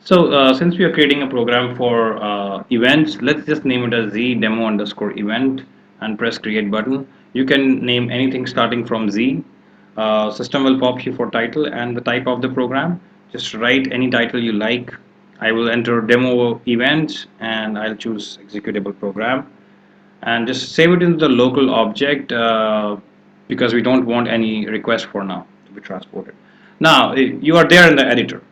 So since we are creating a program for events, let's just name it as Z demo underscore event and press create button. You can name anything starting from Z. System will pop you for title and the type of the program. Just write any title you like. I will enter demo event and I'll choose executable program and just save it into the local object because we don't want any request for now to be transported. Now you are there in the editor.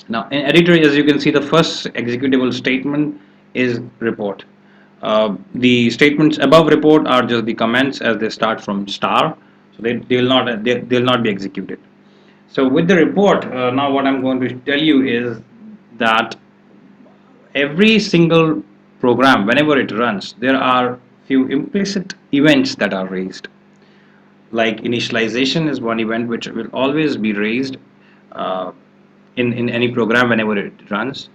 Now in editor, as you can see, the first executable statement is report. The statements above report are just the comments as they start from star, so they'll not be executed. So with the report, now what I'm going to tell you is that every single program, whenever it runs, there are few implicit events that are raised. Like initialization is one event which will always be raised uh, in any program whenever it runs.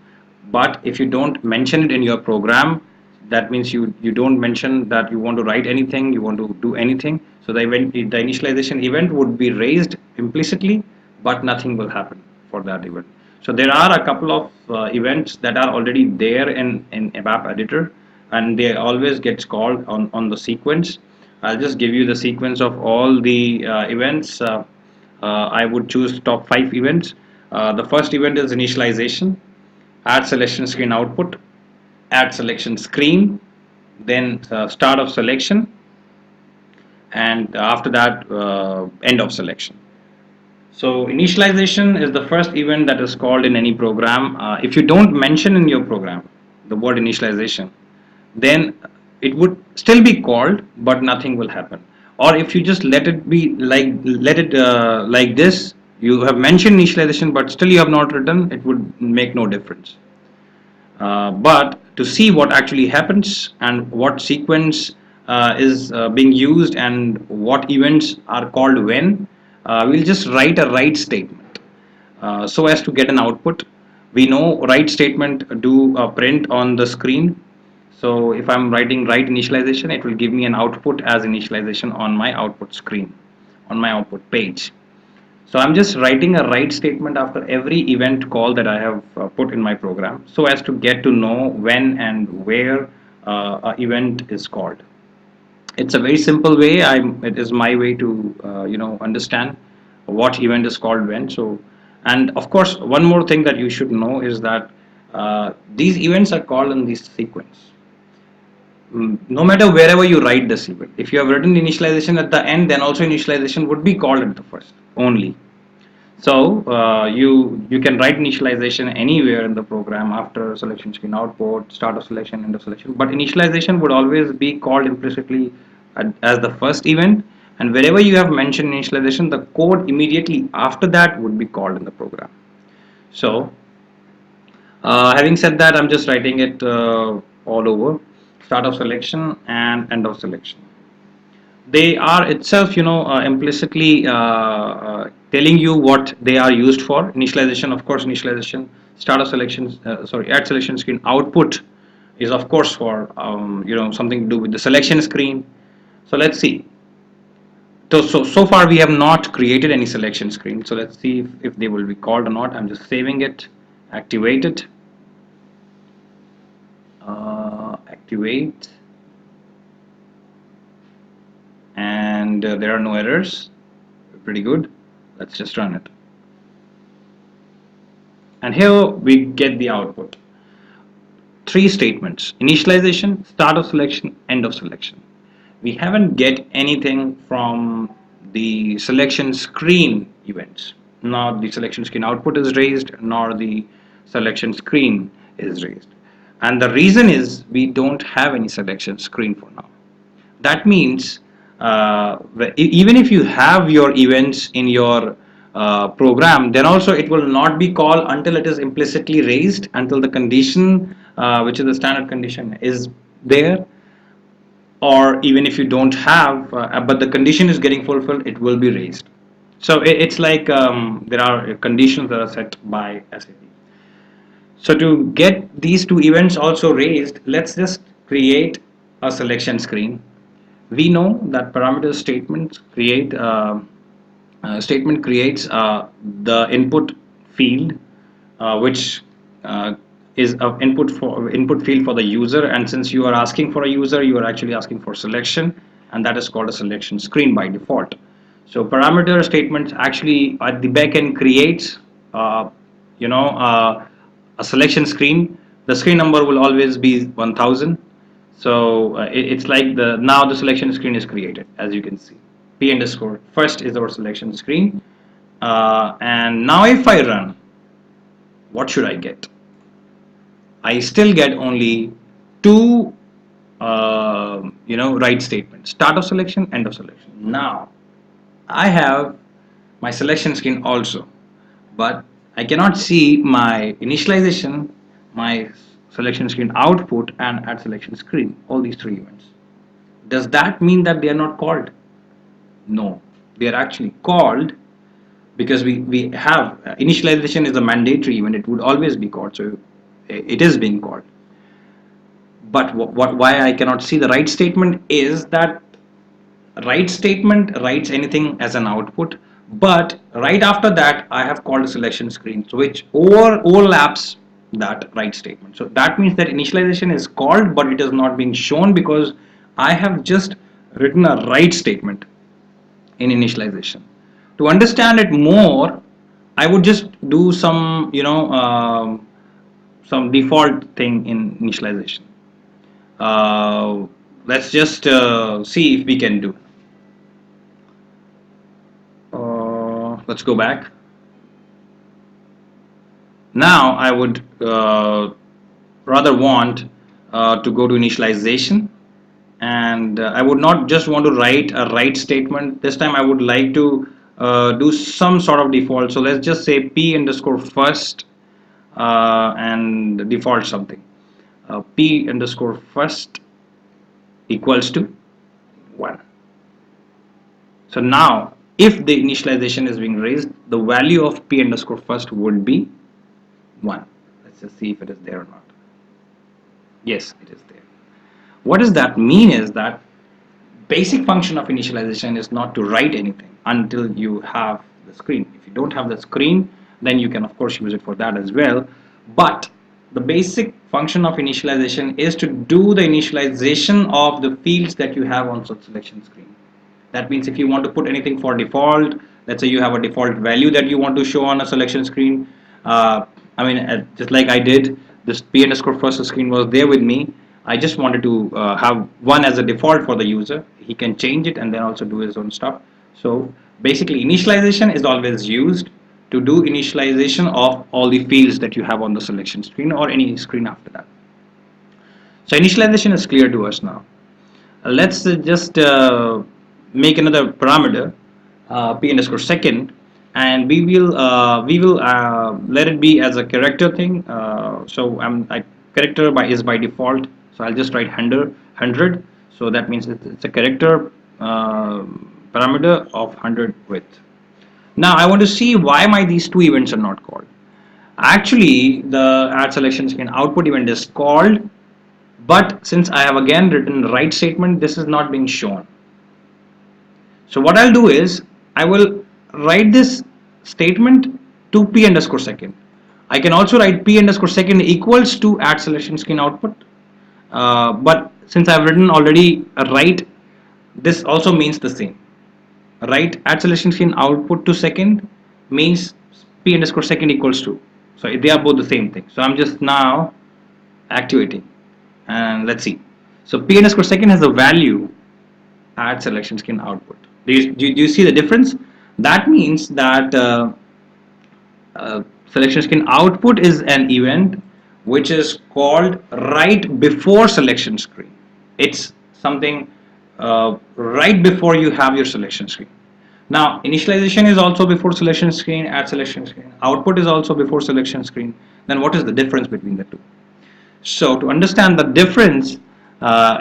But if you don't mention it in your program, that means you don't mention that you want to write anything, you want to do anything. So the initialization event would be raised implicitly, but nothing will happen for that event. So there are a couple of events that are already there in ABAP editor, and they always gets called on the sequence. I'll just give you the sequence of all the events. I would choose top 5 events. The first event is initialization, add selection screen output, add selection screen, then start of selection, and after that end of selection. So initialization is the first event that is called in any program. If you don't mention in your program the word initialization, then it would still be called, but nothing will happen. Or if you just let it be like this, you have mentioned initialization, but still you have not written, it would make no difference. But to see what actually happens and what sequence is being used and what events are called when, we'll just write a write statement so as to get an output. We know write statement do a print on the screen. So if I'm writing write initialization, it will give me an output as initialization on my output screen, on my output page. So I'm just writing a write statement after every event call that I have put in my program so as to get to know when and where a event is called. It's a very simple way. It is my way to understand what event is called when. So, and of course, one more thing that you should know is that these events are called in this sequence. No matter wherever you write this event, if you have written initialization at the end, then also initialization would be called at the first only. So you can write initialization anywhere in the program after selection screen output, start of selection, end of selection. But initialization would always be called implicitly as the first event, and wherever you have mentioned initialization, the code immediately after that would be called in the program. So having said that, I'm just writing it all over: start of selection and end of selection. They are itself implicitly telling you what they are used for. Initialization, of course, initialization. Start of selection, sorry, add selection screen output is of course for something to do with the selection screen. So let's see. So far we have not created any selection screen, so let's see if they will be called or not. I'm just saving it, activate it, activate, and there are no errors. Pretty good. Let's just run it. And here we get the output. 3 statements: initialization, start of selection, end of selection. We haven't get anything from the selection screen events. Not the selection screen output is raised, nor the selection screen is raised. And the reason is we don't have any selection screen for now. That means even if you have your events in your program, then also it will not be called until it is implicitly raised, until the condition, which is the standard condition, is there. Or even if you don't have, but the condition is getting fulfilled, it will be raised. So it's like there are conditions that are set by SAP. So to get these 2 events also raised, let's just create a selection screen. We know that parameter statement creates the input field, which uh, is a input field for the user, and since you are asking for a user, you are actually asking for selection, and that is called a selection screen by default. So parameter statements actually at the backend creates uh, you know uh, a selection screen. The screen number will always be 1000. So it's like now the selection screen is created, as you can see. P underscore first is our selection screen, and now if I run, what should I get? I still get only two write statements: start of selection, end of selection. Now I have my selection screen also, but I cannot see my initialization, my selection screen output, and add selection screen, all these three events. Does that mean that they are not called? No, they are actually called because we have initialization is a mandatory event. It would always be called, so it is being called. But why I cannot see the write statement is that write statement writes anything as an output, but right after that I have called a selection screen, so which overlaps that write statement. So that means that initialization is called, but it is not being shown because I have just written a write statement in initialization. To understand it more, I would just do some default thing in initialization. uh, let's just see if we can do. Let's go back. Now I would rather want to go to initialization, and I would not just want to write a write statement. This time I would like to do some sort of default. So let's just say p underscore first and default something. P underscore first equals to 1. So now if the initialization is being raised, the value of p underscore first would be 1. Let's just see if it is there or not. Yes, it is there. What does that mean is that basic function of initialization is not to write anything until you have the screen. If you don't have the screen, then you can of course use it for that as well. But the basic function of initialization is to do the initialization of the fields that you have on such selection screen. That means if you want to put anything for default, let's say you have a default value that you want to show on a selection screen. Just like I did, this p underscore first screen was there with me. I just wanted to have one as a default for the user. He can change it and then also do his own stuff. So basically initialization is always used to do initialization of all the fields that you have on the selection screen or any screen after that. So initialization is clear to us now. Let's just make another parameter, p underscore second, and we will let it be as a character thing. Character is by default, so I'll just write 100. So that means it's a character parameter of 100 width. Now I want to see why these two events are not called. Actually, the add selection screen output event is called, but since I have again written write statement, this is not being shown. So what I'll do is I will write this statement to p underscore second. I can also write p underscore second equals to add selection screen output, but since I've written already a write, this also means the same. Write add selection screen output to second means p underscore second equals to. So they are both the same thing. So I'm just now activating, and let's see. So p underscore second has a value add selection screen output. Do you see the difference? That means that selection screen output is an event which is called right before selection screen. It's something right before you have your selection screen. Now initialization is also before selection screen, add selection screen, output is also before selection screen. Then what is the difference between the two? So to understand the difference,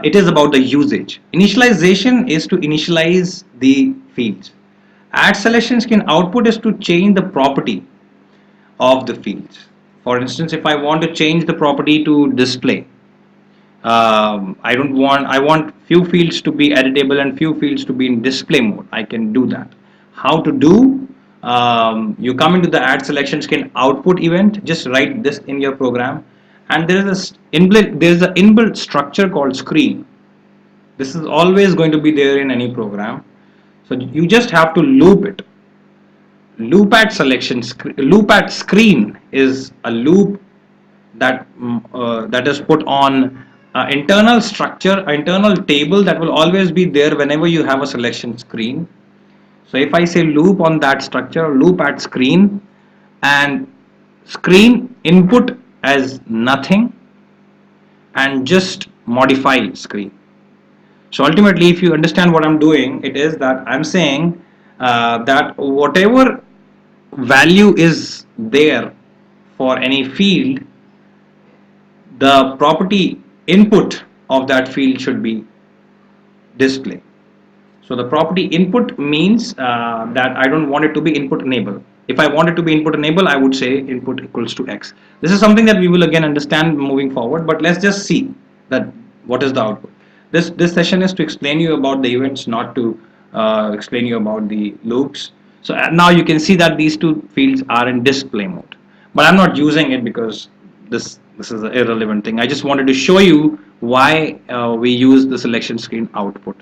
it is about the usage. Initialization is to initialize the fields. Add selection screen output is to change the property of the fields. For instance, if I want to change the property to display, I want few fields to be editable and few fields to be in display mode. I can do that. How to do? You come into the add selection screen output event. Just write this in your program, and there is an inbuilt structure called screen. This is always going to be there in any program. So you just have to loop it. Loop at screen is a loop that is put on internal structure, internal table that will always be there whenever you have a selection screen. So if I say loop on that structure, loop at screen, and screen input as nothing, and just modify screen. So ultimately, if you understand what I'm doing, it is that I'm saying that whatever value is there for any field, the property input of that field should be display. So the property input means that I don't want it to be input enable. If I want it to be input enable, I would say input equals to X. This is something that we will again understand moving forward, but let's just see that what is the output. This session is to explain you about the events, not to explain you about the loops. So now you can see that these two fields are in display mode, but I'm not using it because this is an irrelevant thing. I just wanted to show you why we use the selection screen output.